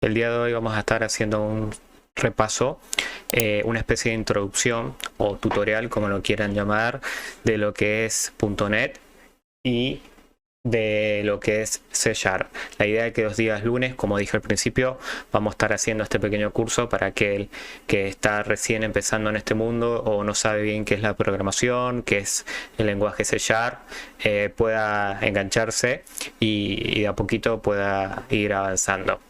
El día de hoy vamos a estar haciendo un repaso, una especie de introducción o tutorial, como lo quieran llamar, de lo que es .NET y de lo que es C#. La idea es que los días lunes, como dije al principio, vamos a estar haciendo este pequeño curso para aquel que está recién empezando en este mundo o no sabe bien qué es la programación, qué es el lenguaje C#, pueda engancharse y de a poquito pueda ir avanzando.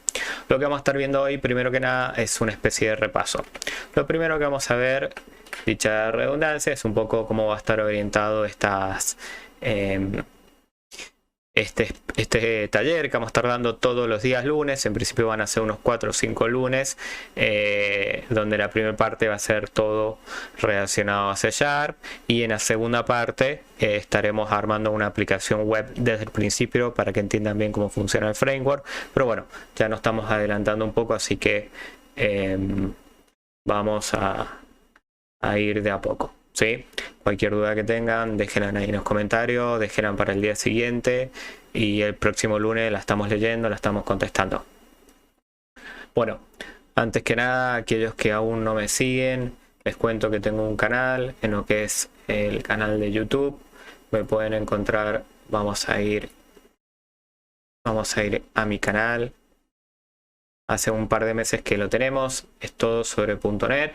Lo que vamos a estar viendo hoy, primero que nada, es una especie de repaso. Lo primero que vamos a ver, dicha redundancia, es un poco cómo va a estar orientado este taller que vamos a estar dando todos los días lunes. En principio van a ser unos 4 o 5 lunes, donde la primera parte va a ser todo relacionado a C#, y en la segunda parte estaremos armando una aplicación web desde el principio para que entiendan bien cómo funciona el framework. Pero bueno, ya nos estamos adelantando un poco, así que vamos a ir de a poco, ¿sí? Cualquier duda que tengan, déjenla ahí en los comentarios, déjenla para el día siguiente y el próximo lunes la estamos leyendo, la estamos contestando. Bueno, antes que nada, aquellos que aún no me siguen, les cuento que tengo un canal en lo que es el canal de YouTube. Me pueden encontrar, vamos a ir a mi canal. Hace un par de meses que lo tenemos, es todo sobre .NET.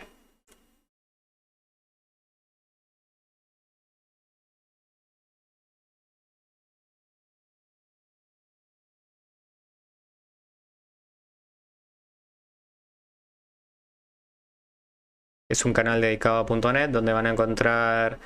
Es un canal dedicado a .NET donde van a encontrar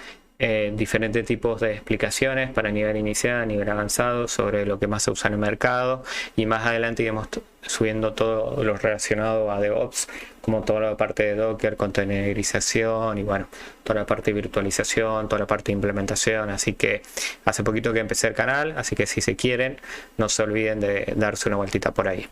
diferentes tipos de explicaciones para nivel inicial, nivel avanzado, sobre lo que más se usa en el mercado, y más adelante iremos subiendo todo lo relacionado a DevOps, como toda la parte de Docker, containerización y bueno, toda la parte de virtualización, toda la parte de implementación. Así que hace poquito que empecé el canal, así que si se quieren, no se olviden de darse una vueltita por ahí.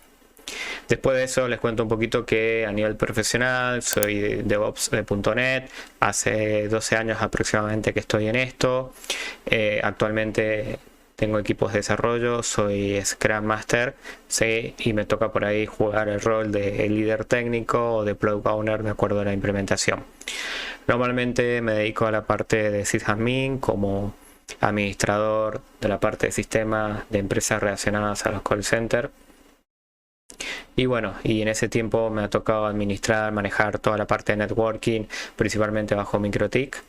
Después de eso les cuento un poquito que a nivel profesional soy DevOps de .NET, hace 12 años aproximadamente que estoy en esto. Actualmente tengo equipos de desarrollo, soy Scrum Master, ¿sí? Y me toca por ahí jugar el rol de líder técnico o de Product Owner de acuerdo a la implementación. Normalmente me dedico a la parte de sysadmin como administrador de la parte de sistemas de empresas relacionadas a los call centers. Y bueno, y en ese tiempo me ha tocado administrar, manejar toda la parte de networking, principalmente bajo MikroTik.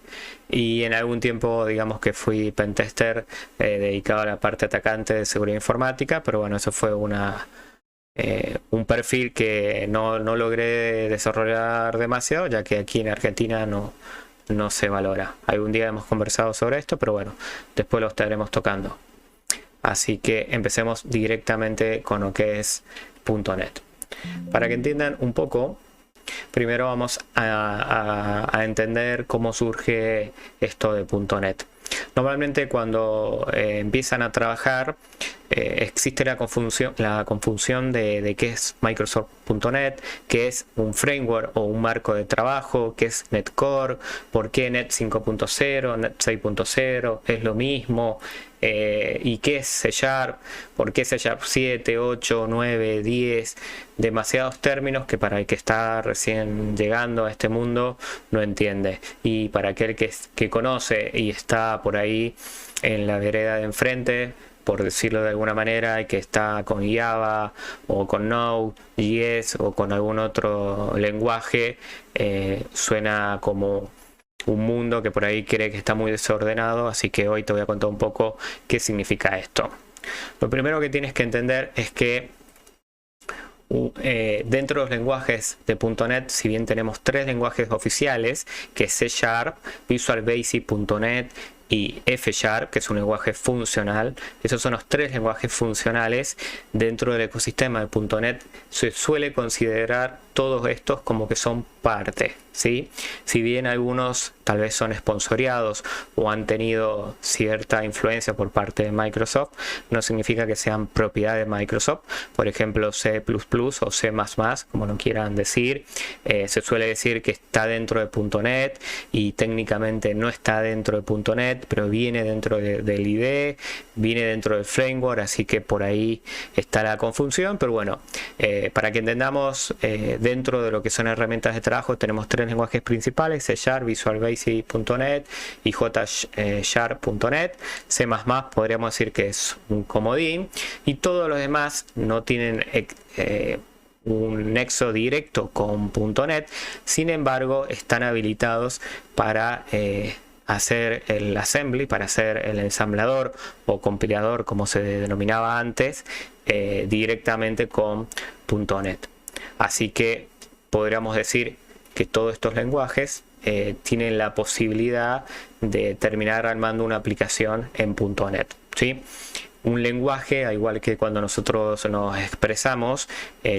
Y en algún tiempo, digamos que fui pentester, dedicado a la parte atacante de seguridad informática, pero bueno, eso fue un perfil que no logré desarrollar demasiado, ya que aquí en Argentina no se valora. Algún día hemos conversado sobre esto, pero bueno, después lo estaremos tocando. Así que empecemos directamente con lo que es .NET. Para que entiendan un poco, primero vamos a entender cómo surge esto de .NET. Normalmente cuando empiezan a trabajar existe la confusión de qué es Microsoft.NET, qué es un framework o un marco de trabajo, qué es NET Core, por qué NET 5.0, NET 6.0, es lo mismo, y qué es C#, por qué C# 7, 8, 9, 10, demasiados términos que para el que está recién llegando a este mundo no entiende, y para aquel que conoce y está por ahí en la vereda de enfrente, por decirlo de alguna manera, y que está con Java o con Node.js o con algún otro lenguaje, suena como un mundo que por ahí cree que está muy desordenado. Así que hoy te voy a contar un poco qué significa esto. Lo primero que tienes que entender es que dentro de los lenguajes de .NET, si bien tenemos 3 lenguajes oficiales, que es C#, Visual Basic.NET y F#, que es un lenguaje funcional, esos son los 3 lenguajes funcionales. Dentro del ecosistema de .NET se suele considerar todos estos como que son parte, ¿sí? Si bien algunos tal vez son sponsoreados o han tenido cierta influencia por parte de Microsoft, no significa que sean propiedad de Microsoft. Por ejemplo, C++ o C++, como lo quieran decir, se suele decir que está dentro de .NET y técnicamente no está dentro de .NET, pero viene dentro del IDE, viene dentro del framework, así que por ahí está la confusión. Pero bueno, para que entendamos, dentro de lo que son herramientas de trabajo tenemos tres lenguajes principales: C#, Visual Basic.NET y J#.NET. C++ podríamos decir que es un comodín, y todos los demás no tienen un nexo directo con .NET, sin embargo están habilitados para hacer el assembly, para hacer el ensamblador o compilador, como se denominaba antes, directamente con .NET. Así que podríamos decir que todos estos lenguajes tienen la posibilidad de terminar armando una aplicación en .NET, ¿sí? Un lenguaje, al igual que cuando nosotros nos expresamos,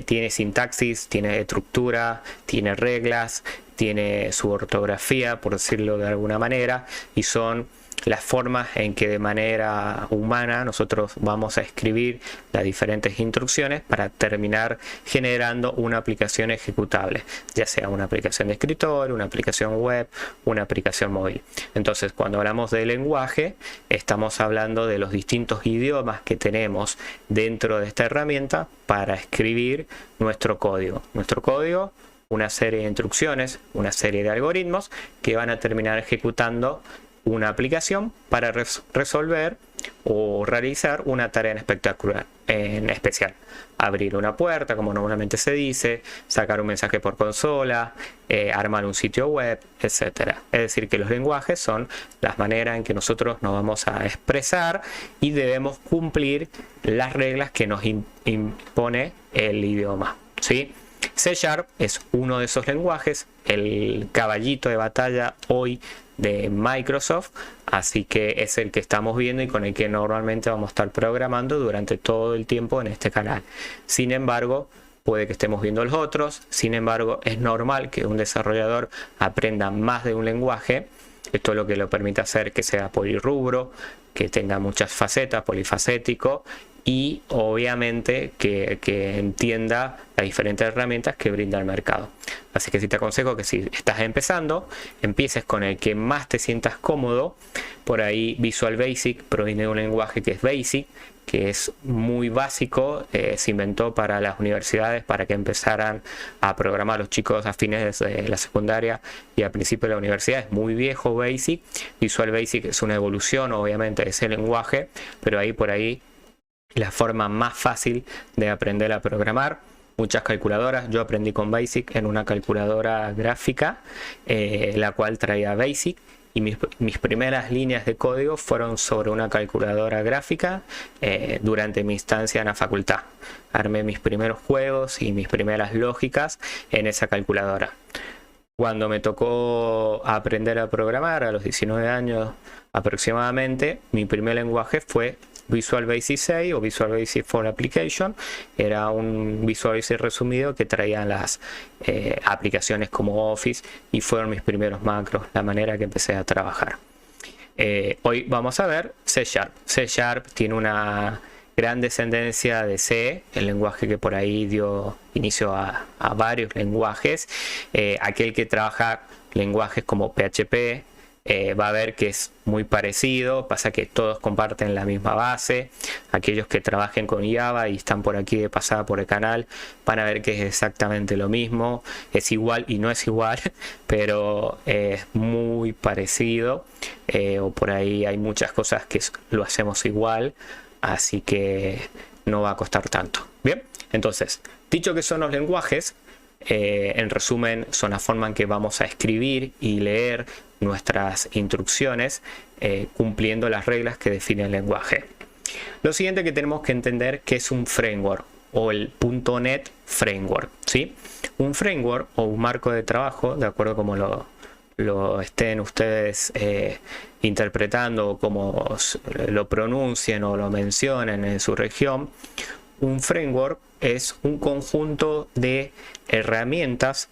tiene sintaxis, tiene estructura, tiene reglas, tiene su ortografía, por decirlo de alguna manera, y son las formas en que de manera humana nosotros vamos a escribir las diferentes instrucciones para terminar generando una aplicación ejecutable, ya sea una aplicación de escritorio, una aplicación web, una aplicación móvil. Entonces, cuando hablamos de lenguaje, estamos hablando de los distintos idiomas que tenemos dentro de esta herramienta para escribir nuestro código. Nuestro código, una serie de instrucciones, una serie de algoritmos que van a terminar ejecutando una aplicación para resolver o realizar una tarea en especial: abrir una puerta, como normalmente se dice, sacar un mensaje por consola, armar un sitio web, etcétera. Es decir, que los lenguajes son las maneras en que nosotros nos vamos a expresar y debemos cumplir las reglas que nos impone el idioma, ¿sí? C# es uno de esos lenguajes, el caballito de batalla hoy de Microsoft, así que es el que estamos viendo y con el que normalmente vamos a estar programando durante todo el tiempo en este canal. Sin embargo, puede que estemos viendo los otros. Sin embargo, es normal que un desarrollador aprenda más de un lenguaje. Esto es lo que lo permite hacer que sea polirrubro, que tenga muchas facetas, polifacético, y obviamente que entienda las diferentes herramientas que brinda el mercado. Así que sí te aconsejo que si estás empezando, empieces con el que más te sientas cómodo. Por ahí Visual Basic proviene de un lenguaje que es Basic, que es muy básico, se inventó para las universidades para que empezaran a programar los chicos a fines de la secundaria y al principio de la universidad. Es muy viejo Basic. Visual Basic es una evolución obviamente de ese lenguaje, pero ahí por ahí la forma más fácil de aprender a programar. Muchas calculadoras, yo aprendí con Basic en una calculadora gráfica, la cual traía Basic, y mis primeras líneas de código fueron sobre una calculadora gráfica durante mi estancia en la facultad. Armé mis primeros juegos y mis primeras lógicas en esa calculadora. Cuando me tocó aprender a programar a los 19 años aproximadamente, mi primer lenguaje fue Visual Basic 6 o Visual Basic for Application. Era un Visual Basic resumido que traía las aplicaciones como Office, y fueron mis primeros macros, la manera que empecé a trabajar. Hoy vamos a ver C#. C# tiene una gran descendencia de C, el lenguaje que por ahí dio inicio a varios lenguajes. Aquel que trabaja lenguajes como PHP va a ver que es muy parecido, pasa que todos comparten la misma base. Aquellos que trabajen con Java y están por aquí de pasada por el canal van a ver que es exactamente lo mismo, es igual y no es igual, pero es muy parecido, o por ahí hay muchas cosas que lo hacemos igual, así que no va a costar tanto. Bien, entonces, dicho que son los lenguajes, en resumen son la forma en que vamos a escribir y leer nuestras instrucciones, cumpliendo las reglas que define el lenguaje. Lo siguiente que tenemos que entender que es un framework o el .NET Framework, ¿sí? Un framework o un marco de trabajo, de acuerdo como lo estén ustedes interpretando, o como lo pronuncien o lo mencionen en su región. Un framework es un conjunto de herramientas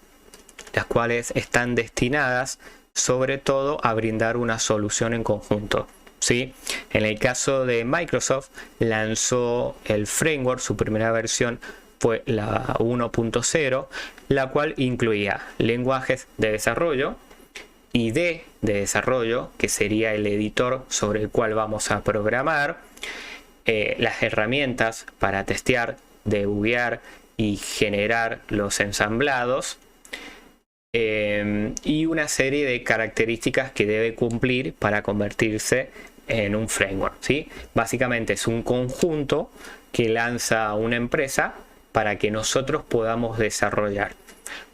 las cuales están destinadas sobre todo a brindar una solución en conjunto, ¿sí? En el caso de Microsoft, lanzó el framework, su primera versión fue la 1.0, la cual incluía lenguajes de desarrollo, IDE de desarrollo, que sería el editor sobre el cual vamos a programar, las herramientas para testear, debuguear y generar los ensamblados, y una serie de características que debe cumplir para convertirse en un framework, ¿sí? Básicamente es un conjunto que lanza una empresa para que nosotros podamos desarrollar.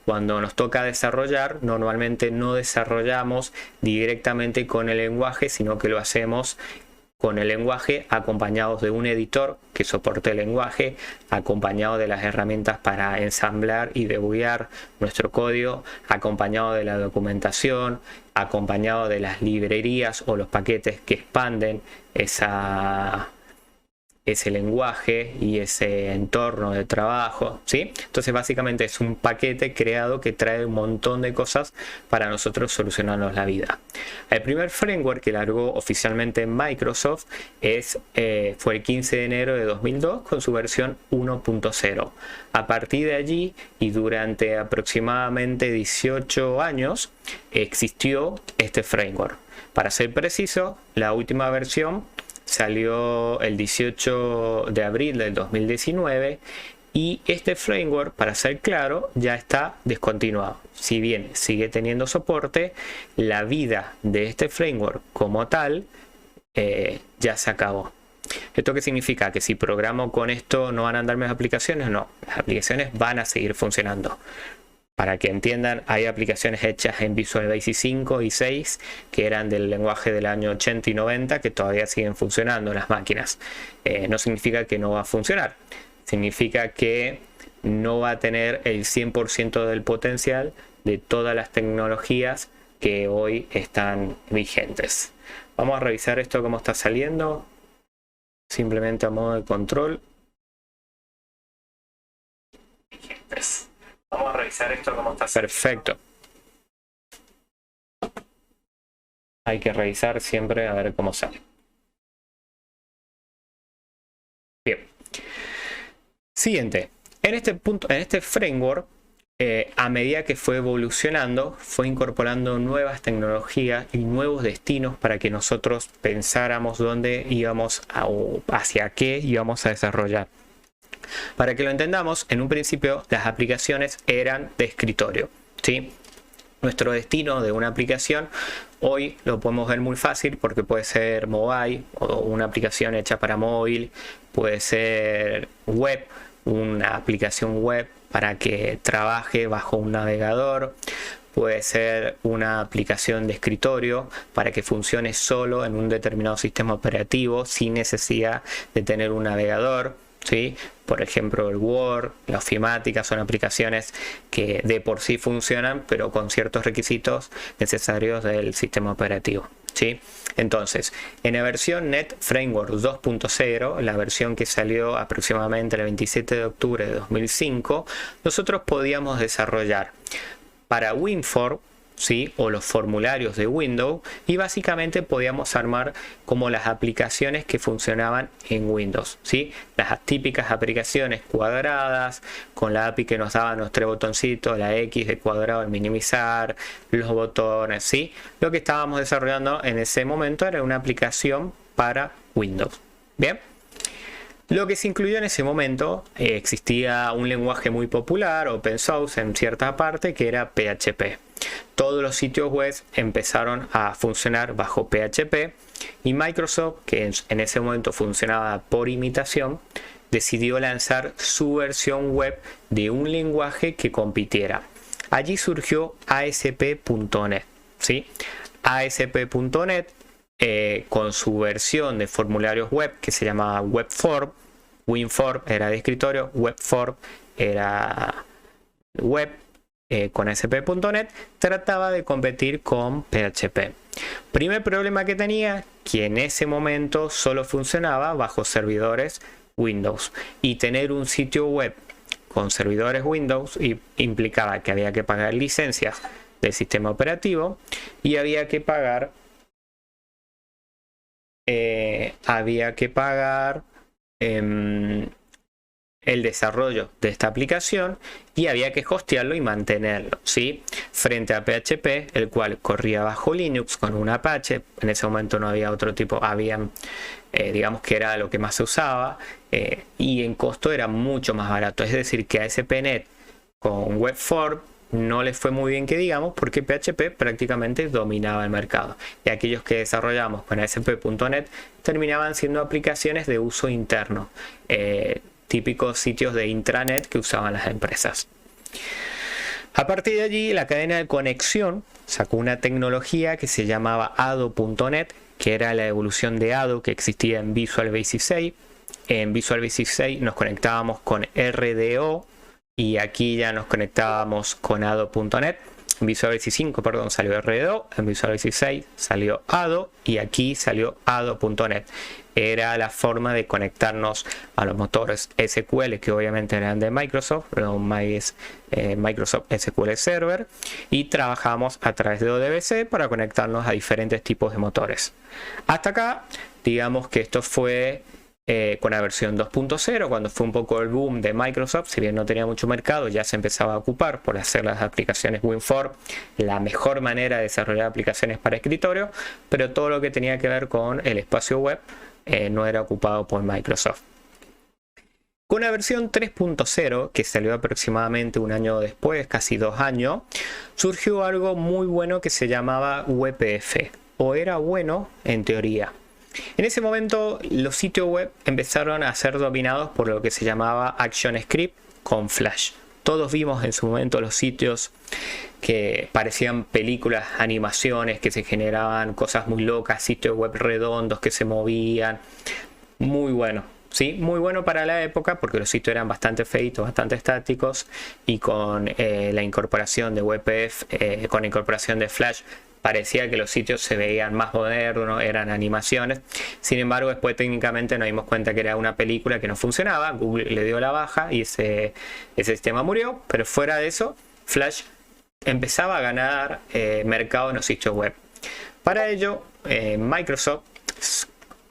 Cuando nos toca desarrollar, normalmente no desarrollamos directamente con el lenguaje, sino que lo hacemos con el lenguaje acompañados de un editor que soporte el lenguaje, acompañado de las herramientas para ensamblar y debuguear nuestro código, acompañado de la documentación, acompañado de las librerías o los paquetes que expanden ese lenguaje y ese entorno de trabajo, ¿sí? Entonces básicamente es un paquete creado que trae un montón de cosas para nosotros solucionarnos la vida. El primer framework que largó oficialmente Microsoft fue el 15 de enero de 2002 con su versión 1.0. A partir de allí y durante aproximadamente 18 años existió este framework. Para ser preciso, la última versión salió el 18 de abril del 2019 y este framework, para ser claro, ya está descontinuado. Si bien sigue teniendo soporte, la vida de este framework como tal ya se acabó. ¿Esto qué significa? Que si programo con esto no van a andar mis aplicaciones. No, las aplicaciones van a seguir funcionando. Para que entiendan, hay aplicaciones hechas en Visual Basic 5 y 6 que eran del lenguaje del año 80 y 90 que todavía siguen funcionando en las máquinas. No significa que no va a funcionar, significa que no va a tener el 100% del potencial de todas las tecnologías que hoy están vigentes. Vamos a revisar esto cómo está saliendo, simplemente a modo de control. Vigentes. Vamos a revisar esto cómo está. Perfecto. Hay que revisar siempre a ver cómo sale. Bien. Siguiente. En este punto, en este framework, a medida que fue evolucionando, fue incorporando nuevas tecnologías y nuevos destinos para que nosotros pensáramos dónde íbamos hacia qué íbamos a desarrollar. Para que lo entendamos, en un principio las aplicaciones eran de escritorio, ¿sí? Nuestro destino de una aplicación hoy lo podemos ver muy fácil porque puede ser mobile o una aplicación hecha para móvil, puede ser web, una aplicación web para que trabaje bajo un navegador, puede ser una aplicación de escritorio para que funcione solo en un determinado sistema operativo sin necesidad de tener un navegador, ¿sí? Por ejemplo, el Word, la ofimática son aplicaciones que de por sí funcionan, pero con ciertos requisitos necesarios del sistema operativo, ¿sí? Entonces, en la versión Net Framework 2.0, la versión que salió aproximadamente el 27 de octubre de 2005, nosotros podíamos desarrollar para WinForm, ¿sí? O los formularios de Windows, y básicamente podíamos armar como las aplicaciones que funcionaban en Windows, ¿sí? Las típicas aplicaciones cuadradas con la API que nos daba nuestro botoncito, la X de cuadrado, el minimizar, los botones, ¿sí? Lo que estábamos desarrollando en ese momento era una aplicación para Windows. Bien. Lo que se incluyó en ese momento, existía un lenguaje muy popular, open source en cierta parte, que era PHP. Todos los sitios web empezaron a funcionar bajo PHP y Microsoft, que en ese momento funcionaba por imitación, decidió lanzar su versión web de un lenguaje que compitiera. Allí surgió ASP.NET, ¿sí? ASP.NET con su versión de formularios web que se llamaba WebForm. WinForm era de escritorio, WebForm era web. Con ASP.NET trataba de competir con PHP. Primer problema que tenía, que en ese momento solo funcionaba bajo servidores Windows, y tener un sitio web con servidores Windows y implicaba que había que pagar licencias del sistema operativo y había que pagar el desarrollo de esta aplicación y había que hostearlo y mantenerlo, ¿sí? Frente a PHP, el cual corría bajo Linux con un Apache. En ese momento no había otro tipo, digamos que era lo que más se usaba, y en costo era mucho más barato. Es decir, que a ASP.NET con Web4 no les fue muy bien, que digamos, porque PHP prácticamente dominaba el mercado y aquellos que desarrollamos con ASP.NET terminaban siendo aplicaciones de uso interno, típicos sitios de intranet que usaban las empresas. A partir de allí, la cadena de conexión sacó una tecnología que se llamaba Ado.NET, que era la evolución de Ado que existía en Visual Basic 6. En Visual Basic 6 nos conectábamos con RDO y aquí ya nos conectábamos con Ado.NET. En Visual Basic 5, perdón, salió RDO, en Visual Basic 6 salió Ado y aquí salió Ado.NET. Era la forma de conectarnos a los motores SQL, que obviamente eran de Microsoft, Microsoft SQL Server, y trabajamos a través de ODBC para conectarnos a diferentes tipos de motores. Hasta acá, digamos que esto fue con la versión 2.0, cuando fue un poco el boom de Microsoft. Si bien no tenía mucho mercado, ya se empezaba a ocupar por hacer las aplicaciones Win4 la mejor manera de desarrollar aplicaciones para escritorio, pero todo lo que tenía que ver con el espacio web no era ocupado por Microsoft. Con la versión 3.0, que salió aproximadamente un año después, casi 2 años, surgió algo muy bueno que se llamaba WPF, o era bueno en teoría. En ese momento los sitios web empezaron a ser dominados por lo que se llamaba ActionScript con Flash. Todos vimos en su momento los sitios que parecían películas, animaciones, que se generaban cosas muy locas, sitios web redondos que se movían. Muy bueno, ¿sí? Muy bueno para la época porque los sitios eran bastante feitos, bastante estáticos, y con la incorporación de WPF, con la incorporación de Flash, parecía que los sitios se veían más modernos, eran animaciones. Sin embargo, después técnicamente nos dimos cuenta que era una película que no funcionaba. Google le dio la baja y ese sistema murió. Pero fuera de eso, Flash empezaba a ganar mercado en los sitios web. Para ello, Microsoft,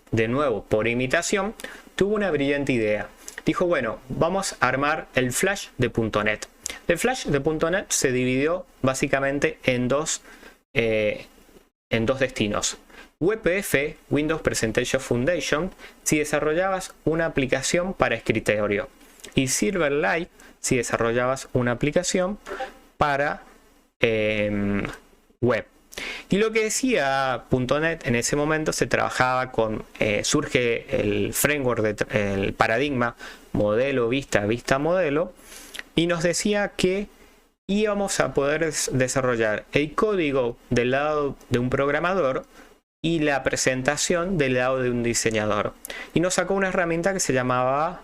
de nuevo por imitación, tuvo una brillante idea. Dijo, bueno, vamos a armar el Flash de .NET. El Flash de .NET se dividió básicamente en dos destinos. WPF, Windows Presentation Foundation, si desarrollabas una aplicación para escritorio, y Silverlight si desarrollabas una aplicación para web. Y lo que decía .NET en ese momento, se trabajaba con, surge el framework, el paradigma modelo, vista, modelo, y nos decía que íbamos a poder desarrollar el código del lado de un programador y la presentación del lado de un diseñador. Y nos sacó una herramienta que se llamaba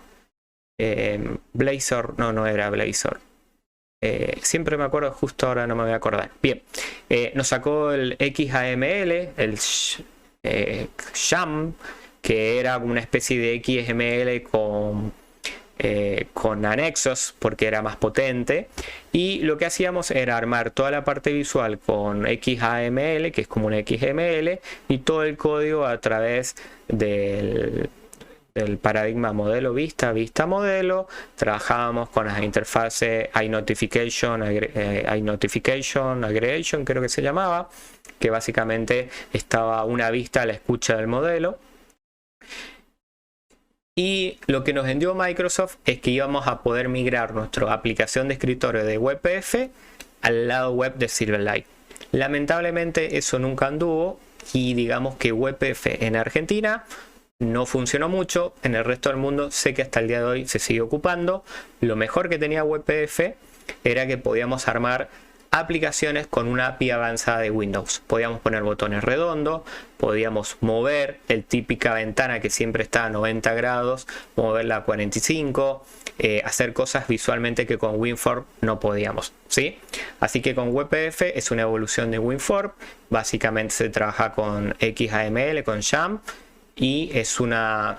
Blazor. No era Blazor. Siempre me acuerdo, justo ahora no me voy a acordar. Bien, nos sacó el XAML, el Sham, que era una especie de XML con anexos porque era más potente, y lo que hacíamos era armar toda la parte visual con XAML, que es como un XML, y todo el código a través del paradigma modelo vista modelo. Trabajábamos con las interfaces iNotification, Aggregation creo que se llamaba, que básicamente estaba una vista a la escucha del modelo. Y lo que nos vendió Microsoft es que íbamos a poder migrar nuestra aplicación de escritorio de WPF al lado web de Silverlight. Lamentablemente eso nunca anduvo, y digamos que WPF en Argentina no funcionó mucho. En el resto del mundo sé que hasta el día de hoy se sigue ocupando. Lo mejor que tenía WPF era que podíamos armar aplicaciones con una API avanzada de Windows. Podíamos poner botones redondos, podíamos mover el típica ventana que siempre está a 90 grados, moverla a 45, hacer cosas visualmente que con Win4 no podíamos, ¿sí? Así que con WPF es una evolución de Win4. Básicamente se trabaja con XAML, con Sham, y es una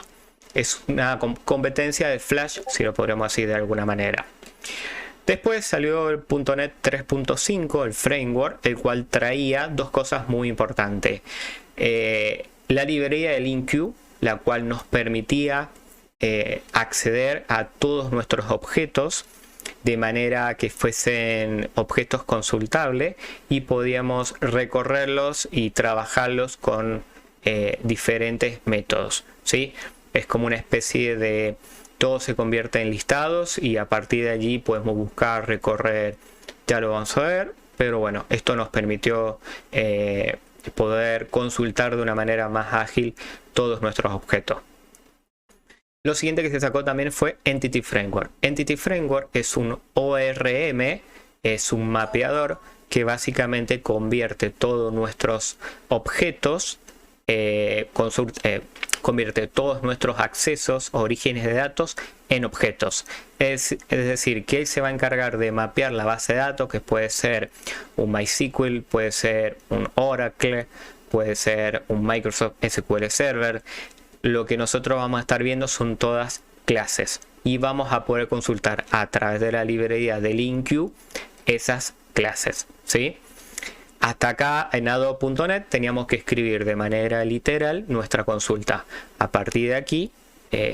competencia de Flash, si lo podríamos decir de alguna manera. Después salió el .NET 3.5, el framework, el cual traía dos cosas muy importantes. La librería de LINQ, la cual nos permitía acceder a todos nuestros objetos de manera que fuesen objetos consultables y podíamos recorrerlos y trabajarlos con diferentes métodos, ¿sí? Es como una especie de... todo se convierte en listados y a partir de allí podemos buscar, recorrer, ya lo vamos a ver, pero bueno, esto nos permitió poder consultar de una manera más ágil todos nuestros objetos. Lo siguiente que se sacó también fue Entity Framework. Entity Framework es un ORM, es un mapeador que básicamente convierte todos nuestros objetos, convierte todos nuestros accesos, orígenes de datos en objetos. Es decir, que él se va a encargar de mapear la base de datos, que puede ser un MySQL, puede ser un Oracle, puede ser un Microsoft SQL Server. Lo que nosotros vamos a estar viendo son todas clases y vamos a poder consultar a través de la librería de LINQ esas clases, ¿sí? Hasta acá en Adobe.NET teníamos que escribir de manera literal nuestra consulta. A partir de aquí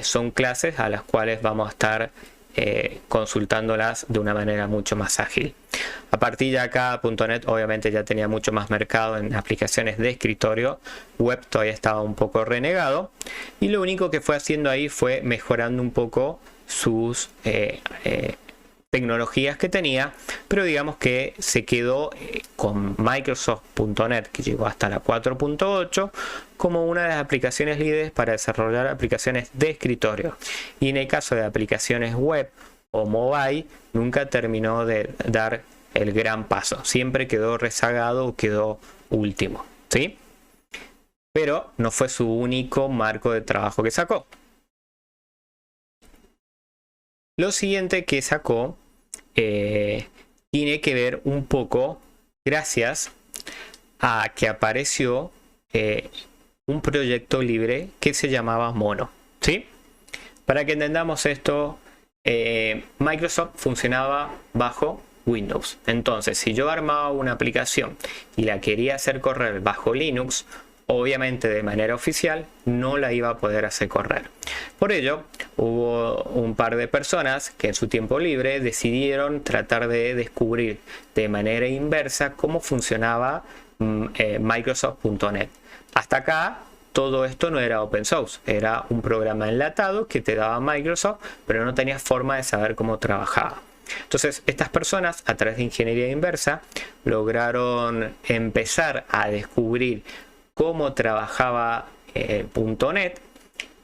son clases a las cuales vamos a estar consultándolas de una manera mucho más ágil. A partir de acá .NET obviamente ya tenía mucho más mercado en aplicaciones de escritorio. Web todavía estaba un poco renegado y lo único que fue haciendo ahí fue mejorando un poco sus tecnologías que tenía, pero digamos que se quedó con Microsoft.NET, que llegó hasta la 4.8, como una de las aplicaciones líderes para desarrollar aplicaciones de escritorio. Y en el caso de aplicaciones web o mobile, nunca terminó de dar el gran paso. Siempre quedó rezagado o quedó último, ¿sí? Pero no fue su único marco de trabajo que sacó. Lo siguiente que sacó tiene que ver un poco gracias a que apareció un proyecto libre que se llamaba Mono, ¿sí? Para que entendamos esto, Microsoft funcionaba bajo Windows. Entonces, si yo armaba una aplicación y la quería hacer correr bajo Linux, obviamente de manera oficial no la iba a poder hacer correr. Por ello, hubo un par de personas que en su tiempo libre decidieron tratar de descubrir de manera inversa cómo funcionaba Microsoft.NET. Hasta acá todo esto no era open source, era un programa enlatado que te daba Microsoft, pero no tenías forma de saber cómo trabajaba. Entonces estas personas, a través de ingeniería inversa, lograron empezar a descubrir cómo trabajaba .NET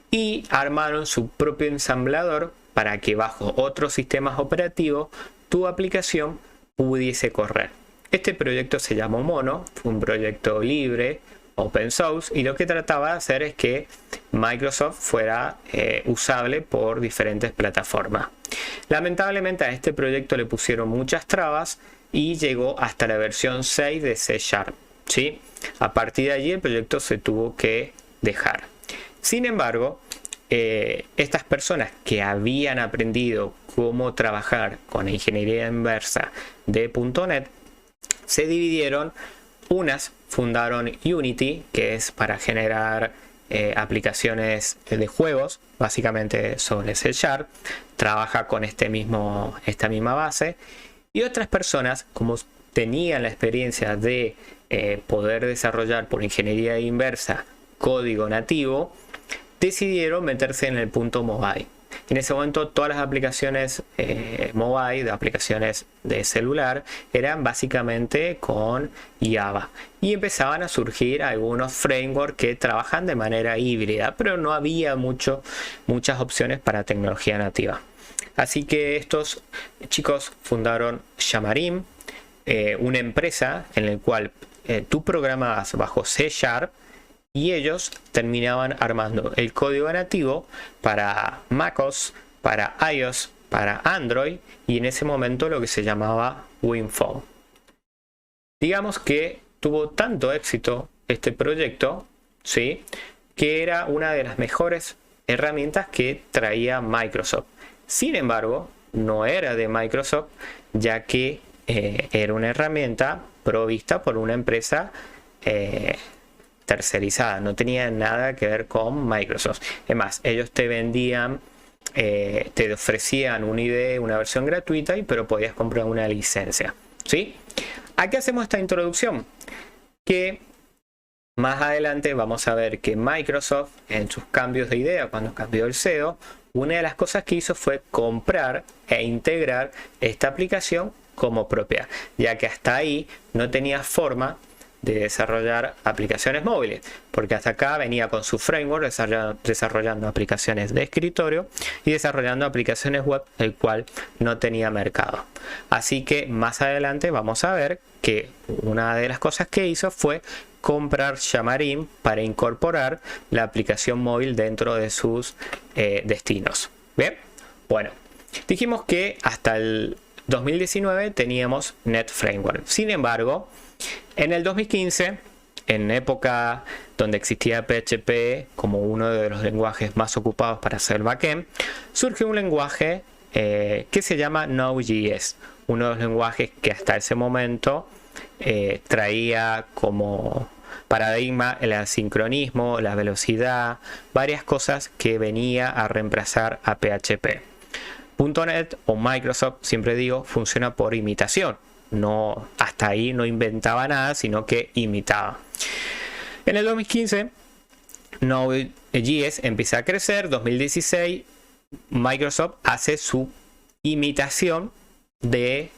y armaron su propio ensamblador para que bajo otros sistemas operativos tu aplicación pudiese correr. Este proyecto se llamó Mono, fue un proyecto libre, open source, y lo que trataba de hacer es que Microsoft fuera usable por diferentes plataformas. Lamentablemente a este proyecto le pusieron muchas trabas y llegó hasta la versión 6 de C#, ¿sí? A partir de allí el proyecto se tuvo que dejar. Sin embargo, estas personas que habían aprendido cómo trabajar con la ingeniería inversa de .NET se dividieron. Unas fundaron Unity, que es para generar aplicaciones de juegos, básicamente sobre C#, trabaja con esta misma base. Y otras personas, como tenían la experiencia de poder desarrollar por ingeniería inversa código nativo, decidieron meterse en el punto mobile. En ese momento todas las aplicaciones mobile, de aplicaciones de celular, eran básicamente con Java. Y empezaban a surgir algunos frameworks que trabajan de manera híbrida, pero no había muchas opciones para tecnología nativa. Así que estos chicos fundaron Xamarin, una empresa en la cual tú programabas bajo C# y ellos terminaban armando el código nativo para MacOS, para iOS, para Android y en ese momento lo que se llamaba WinPhone. Digamos que tuvo tanto éxito este proyecto, ¿sí?, que era una de las mejores herramientas que traía Microsoft. Sin embargo, no era de Microsoft, ya que era una herramienta provista por una empresa tercerizada, no tenía nada que ver con Microsoft. Es más, ellos te vendían, te ofrecían una IDE, una versión gratuita, pero podías comprar una licencia, ¿sí? ¿A qué hacemos esta introducción? Que más adelante vamos a ver que Microsoft, en sus cambios de idea, cuando cambió el CEO, una de las cosas que hizo fue comprar e integrar esta aplicación como propia, ya que hasta ahí no tenía forma de desarrollar aplicaciones móviles, porque hasta acá venía con su framework desarrollando aplicaciones de escritorio y desarrollando aplicaciones web, el cual no tenía mercado. Así que más adelante vamos a ver que una de las cosas que hizo fue comprar Xamarin para incorporar la aplicación móvil dentro de sus destinos. Bien, bueno, dijimos que hasta el 2019 teníamos NetFramework. Sin embargo, en el 2015, en época donde existía PHP como uno de los lenguajes más ocupados para hacer backend, surge un lenguaje que se llama Node.js, uno de los lenguajes que hasta ese momento traía como paradigma el asincronismo, la velocidad, varias cosas que venía a reemplazar a PHP. .NET o Microsoft, siempre digo, funciona por imitación. No, hasta ahí no inventaba nada, sino que imitaba. En el 2015, Node.js empieza a crecer. 2016, Microsoft hace su imitación de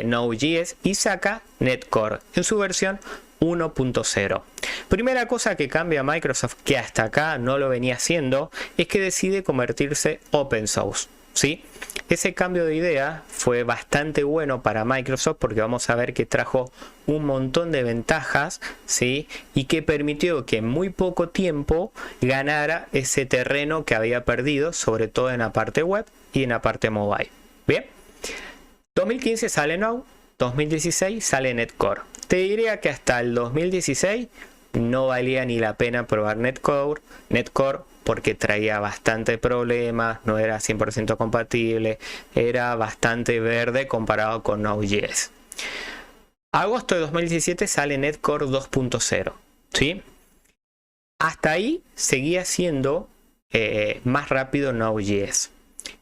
Node.js y saca NetCore en su versión 1.0. Primera cosa que cambia Microsoft, que hasta acá no lo venía haciendo, es que decide convertirse open source, ¿sí? Ese cambio de idea fue bastante bueno para Microsoft porque vamos a ver que trajo un montón de ventajas, ¿sí? Y que permitió que en muy poco tiempo ganara ese terreno que había perdido, sobre todo en la parte web y en la parte mobile. Bien, 2015 sale Node, 2016 sale NetCore. Te diría que hasta el 2016 no valía ni la pena probar NetCore porque traía bastante problemas, no era 100% compatible, era bastante verde comparado con Node.js. Agosto de 2017 sale NetCore 2.0, ¿sí? Hasta ahí seguía siendo más rápido Node.js.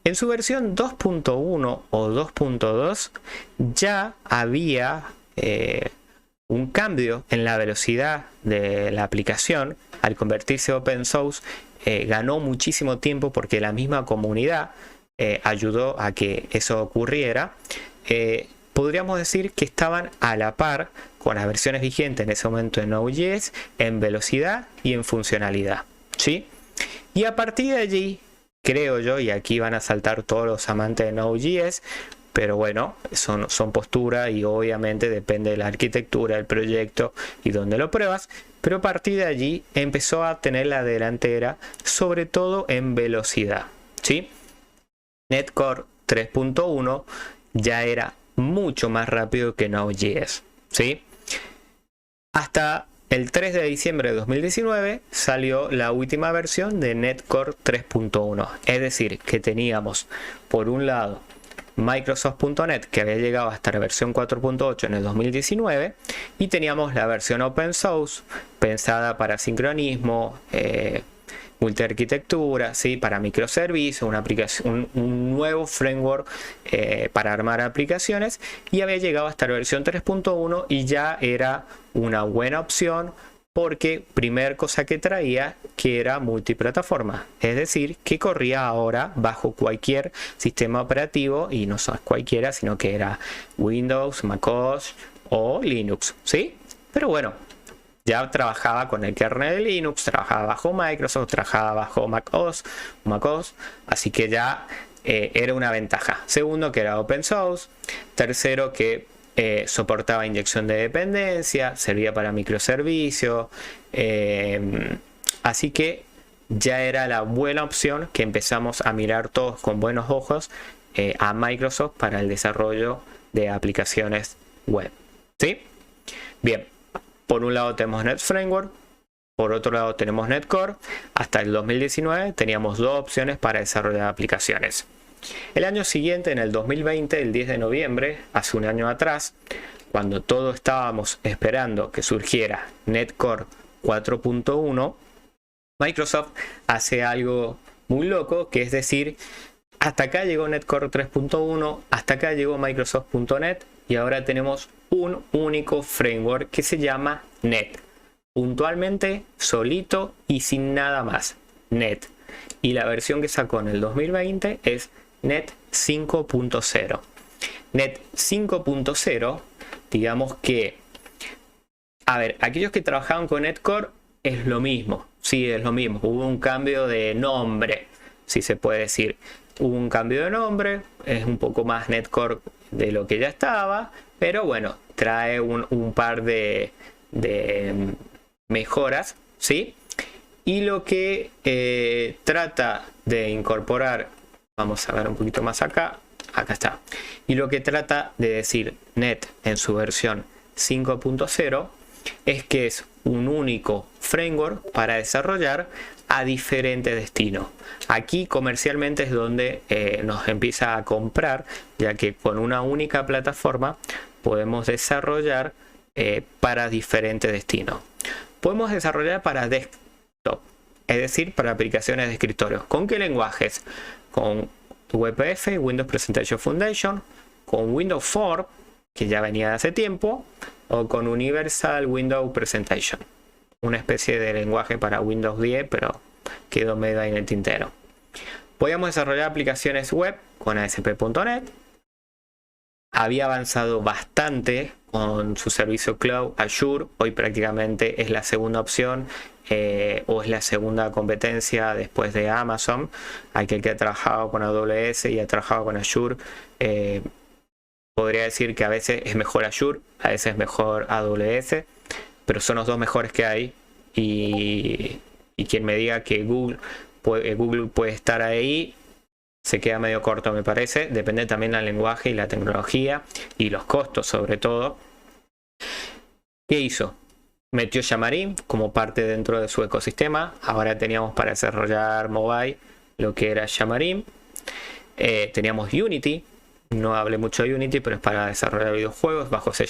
En su versión 2.1 o 2.2 ya había un cambio en la velocidad de la aplicación. Al convertirse open source, ganó muchísimo tiempo porque la misma comunidad ayudó a que eso ocurriera. Podríamos decir que estaban a la par con las versiones vigentes en ese momento de Node.js en velocidad y en funcionalidad, ¿sí? Y a partir de allí, creo yo, y aquí van a saltar todos los amantes de Node.js, pero bueno, son posturas y obviamente depende de la arquitectura, del proyecto y dónde lo pruebas. Pero a partir de allí empezó a tener la delantera, sobre todo en velocidad, ¿sí? NetCore 3.1 ya era mucho más rápido que Node.js, ¿sí? Hasta el 3 de diciembre de 2019 salió la última versión de NetCore 3.1. Es decir, que teníamos por un lado Microsoft.NET, que había llegado hasta la versión 4.8 en el 2019, y teníamos la versión open source pensada para sincronismo, multiarquitectura, ¿sí? Para microservicios, una aplicación, un nuevo framework para armar aplicaciones, y había llegado hasta la versión 3.1 y ya era una buena opción porque primer cosa que traía que era multiplataforma, es decir, que corría ahora bajo cualquier sistema operativo, y no solo cualquiera, sino que era Windows, MacOS o Linux, ¿sí? Pero bueno, ya trabajaba con el kernel de Linux, trabajaba bajo Microsoft, trabajaba bajo MacOS, así que ya era una ventaja. Segundo, que era open source. Tercero, que soportaba inyección de dependencia, servía para microservicios, así que ya era la buena opción que empezamos a mirar todos con buenos ojos a Microsoft para el desarrollo de aplicaciones web, ¿sí? Bien, por un lado tenemos NetFramework, por otro lado tenemos NetCore. Hasta el 2019 teníamos dos opciones para desarrollar aplicaciones. El año siguiente, en el 2020, el 10 de noviembre, hace un año atrás, cuando todos estábamos esperando que surgiera NetCore 4.1, Microsoft hace algo muy loco, que es decir, hasta acá llegó NetCore 3.1, hasta acá llegó Microsoft.NET y ahora tenemos un único framework que se llama Net. Puntualmente, solito y sin nada más. Net. Y la versión que sacó en el 2020 es Net 5.0. Net 5.0, digamos que, a ver, aquellos que trabajaban con NetCore es lo mismo. Sí, es lo mismo. Hubo un cambio de nombre, si se puede decir. Hubo un cambio de nombre, es un poco más NetCore de lo que ya estaba, pero bueno, trae un par de mejoras, ¿sí? Y lo que trata de incorporar, vamos a ver un poquito más acá está. Y lo que trata de decir Net en su versión 5.0 es que es un único framework para desarrollar a diferentes destinos. Aquí comercialmente es donde nos empieza a comprar, ya que con una única plataforma podemos desarrollar para diferentes destinos. Podemos desarrollar para desktop, es decir, para aplicaciones de escritorio. ¿Con qué lenguajes? Con WPF, Windows Presentation Foundation, con Windows Form, que ya venía de hace tiempo, o con Universal Windows Presentation, una especie de lenguaje para Windows 10, pero quedó medio ahí en el tintero. Podíamos desarrollar aplicaciones web con ASP.NET. Había avanzado bastante con su servicio cloud Azure. Hoy prácticamente es la segunda opción o es la segunda competencia después de Amazon. Aquel que ha trabajado con AWS y ha trabajado con Azure podría decir que a veces es mejor Azure, a veces es mejor AWS, pero son los dos mejores que hay. Y quien me diga que Google puede estar ahí se queda medio corto, me parece. Depende también del lenguaje y la tecnología y los costos sobre todo. ¿Qué hizo? Metió Xamarin como parte dentro de su ecosistema. Ahora teníamos para desarrollar mobile lo que era Xamarin. Teníamos Unity. No hablé mucho de Unity, pero es para desarrollar videojuegos bajo C#.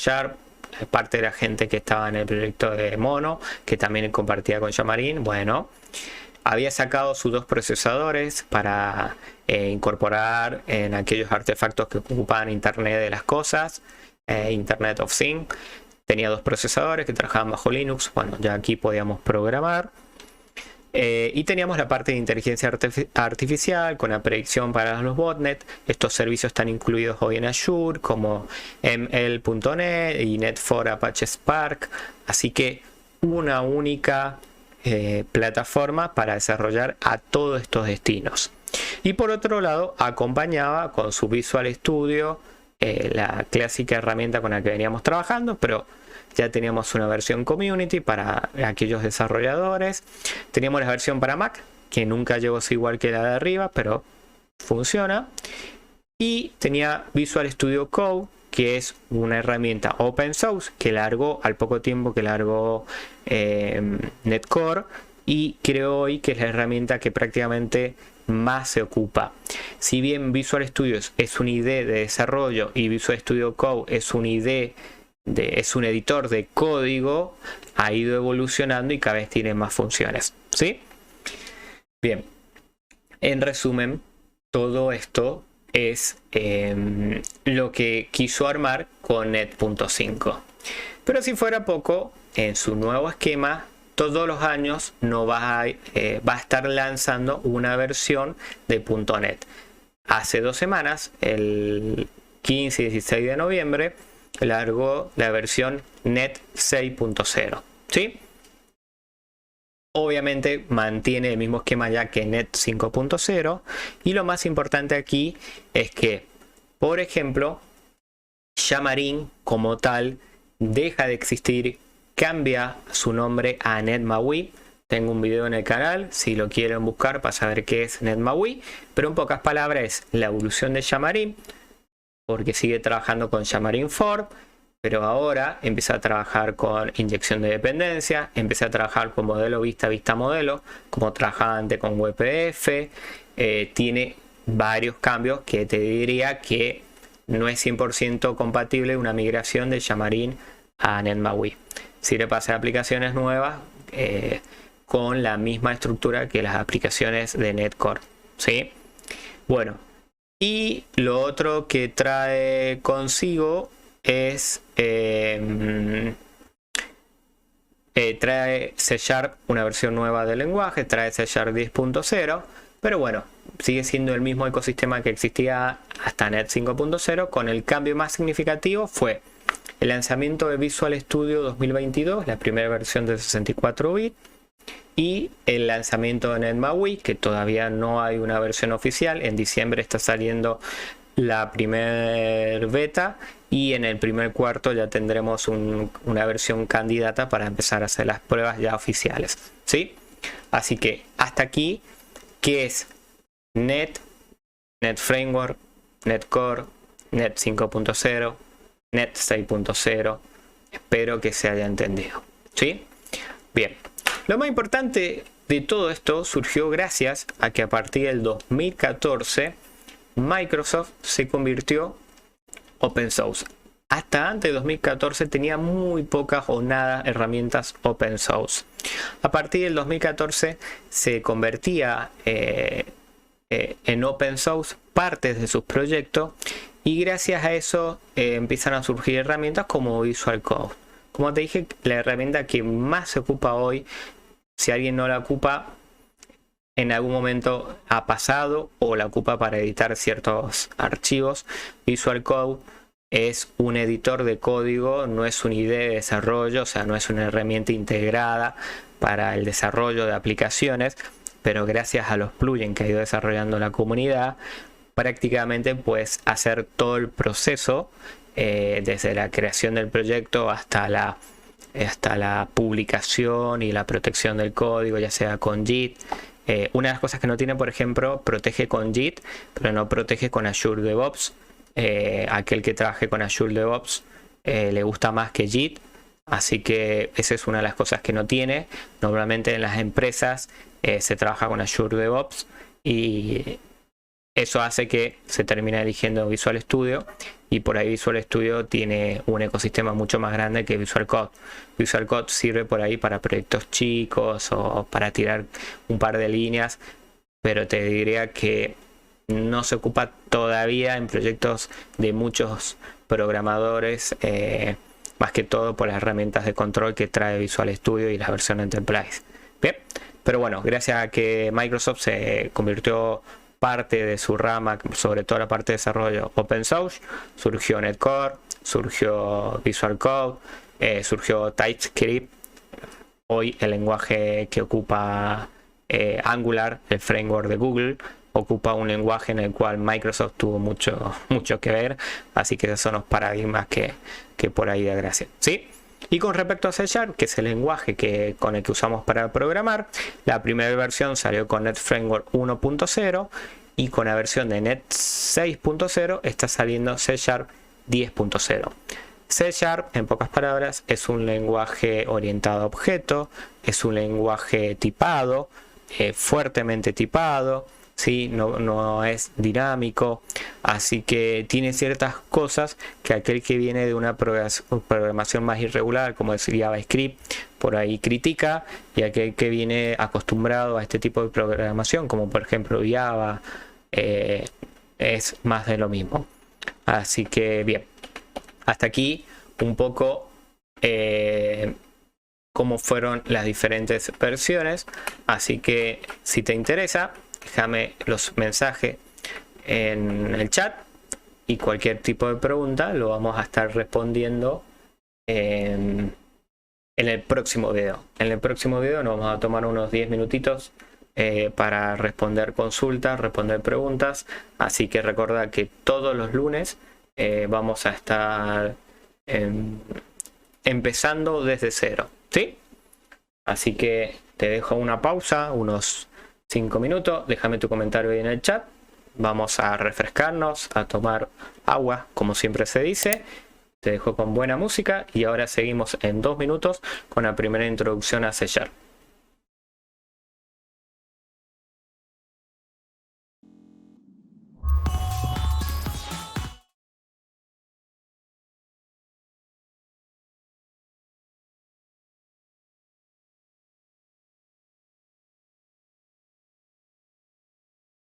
Parte de la gente que estaba en el proyecto de Mono, que también compartía con Xamarin. Bueno, había sacado sus dos procesadores para incorporar en aquellos artefactos que ocupaban Internet de las cosas, Internet of Things. Tenía dos procesadores que trabajaban bajo Linux. Bueno, ya aquí podíamos programar. Y teníamos la parte de inteligencia artificial con la predicción para los botnet. Estos servicios están incluidos hoy en Azure, como ML.NET y Net4 Apache Spark. Así que una única plataforma para desarrollar a todos estos destinos. Y por otro lado, acompañaba con su Visual Studio, la clásica herramienta con la que veníamos trabajando, pero ya teníamos una versión community para aquellos desarrolladores. Teníamos la versión para Mac, que nunca llegó a ser igual que la de arriba, pero funciona. Y tenía Visual Studio Code, que es una herramienta open source que largó al poco tiempo que largó NetCore, y creo hoy que es la herramienta que prácticamente más se ocupa. Si bien Visual Studio es una idea de desarrollo y Visual Studio Code es una idea es un editor de código, ha ido evolucionando y cada vez tiene más funciones, ¿sí? Bien, en resumen, todo esto es lo que quiso armar con Net.5. Pero si fuera poco, en su nuevo esquema, todos los años no va a estar lanzando una versión de .NET. Hace 2 semanas, el 15 y 16 de noviembre, largó la versión Net 6.0, ¿sí? Obviamente mantiene el mismo esquema ya que Net 5.0, y lo más importante aquí es que, por ejemplo, Xamarin como tal deja de existir, cambia su nombre a NetMAUI. Tengo un video en el canal si lo quieren buscar para saber qué es NetMAUI, pero en pocas palabras es la evolución de Xamarin, porque sigue trabajando con Xamarin Form, pero ahora empieza a trabajar con inyección de dependencia, empieza a trabajar con modelo vista modelo, como trabajaba antes con WPF. Tiene varios cambios que te diría que no es 100% compatible una migración de Xamarin a NetMAUI. Sirve para hacer aplicaciones nuevas con la misma estructura que las aplicaciones de NetCore, ¿sí? Bueno, y lo otro que trae consigo es trae C#, una versión nueva del lenguaje, trae C# 10.0, pero bueno, sigue siendo el mismo ecosistema que existía hasta Net 5.0, con el cambio más significativo fue el lanzamiento de Visual Studio 2022, la primera versión de 64 bits, y el lanzamiento de NetMAUI, que todavía no hay una versión oficial. En diciembre está saliendo la primer beta y en el primer cuarto ya tendremos una versión candidata para empezar a hacer las pruebas ya oficiales, ¿sí? Así que hasta aquí, ¿qué es Net Framework, NetCore, Net 5.0, Net 6.0? Espero que se haya entendido, ¿sí? Bien, lo más importante de todo esto surgió gracias a que a partir del 2014 Microsoft se convirtió open source. Hasta antes de 2014 tenía muy pocas o nada herramientas open source. A partir del 2014 se convertía en open source partes de sus proyectos, y gracias a eso empiezan a surgir herramientas como Visual Code. Como te dije, la herramienta que más se ocupa hoy, si alguien no la ocupa, en algún momento ha pasado o la ocupa para editar ciertos archivos. Visual Code es un editor de código, no es una idea de desarrollo, o sea, no es una herramienta integrada para el desarrollo de aplicaciones, pero gracias a los plugins que ha ido desarrollando la comunidad, prácticamente puedes hacer todo el proceso desde la creación del proyecto hasta la publicación y la protección del código, ya sea con Git. Una de las cosas que no tiene, por ejemplo, protege con Git, pero no protege con Azure DevOps. Aquel que trabaje con Azure DevOps le gusta más que Git, así que esa es una de las cosas que no tiene. Normalmente en las empresas se trabaja con Azure DevOps y eso hace que se termine eligiendo Visual Studio, y por ahí Visual Studio tiene un ecosistema mucho más grande que Visual Code. Visual Code sirve por ahí para proyectos chicos o para tirar un par de líneas, pero te diría que no se ocupa todavía en proyectos de muchos programadores, más que todo por las herramientas de control que trae Visual Studio y la versión Enterprise. Bien, pero bueno, gracias a que Microsoft se convirtió parte de su rama, sobre todo la parte de desarrollo open source, surgió NetCore, surgió Visual Code, surgió TypeScript, hoy el lenguaje que ocupa Angular, el framework de Google, ocupa un lenguaje en el cual Microsoft tuvo mucho que ver, así que esos son los paradigmas que por ahí da gracia, ¿sí? Y con respecto a C#, que es el lenguaje con el que usamos para programar, la primera versión salió con Net Framework 1.0 y con la versión de Net 6.0 está saliendo C# 10.0. C#, en pocas palabras, es un lenguaje orientado a objetos, es un lenguaje tipado, fuertemente tipado, ¿sí? No es dinámico, así que tiene ciertas cosas que aquel que viene de una programación más irregular, como es JavaScript, por ahí critica, y aquel que viene acostumbrado a este tipo de programación, como por ejemplo Java, es más de lo mismo. Así que bien, hasta aquí un poco cómo fueron las diferentes versiones, así que si te interesa, déjame los mensajes en el chat y cualquier tipo de pregunta lo vamos a estar respondiendo en el próximo video. En el próximo video nos vamos a tomar unos 10 minutitos para responder consultas, responder preguntas, así que recuerda que todos los lunes vamos a estar empezando desde cero, ¿sí? Así que te dejo una pausa, unos 5 minutos, déjame tu comentario ahí en el chat, vamos a refrescarnos, a tomar agua, como siempre se dice. Te dejo con buena música y ahora seguimos en 2 minutos con la primera introducción a C#.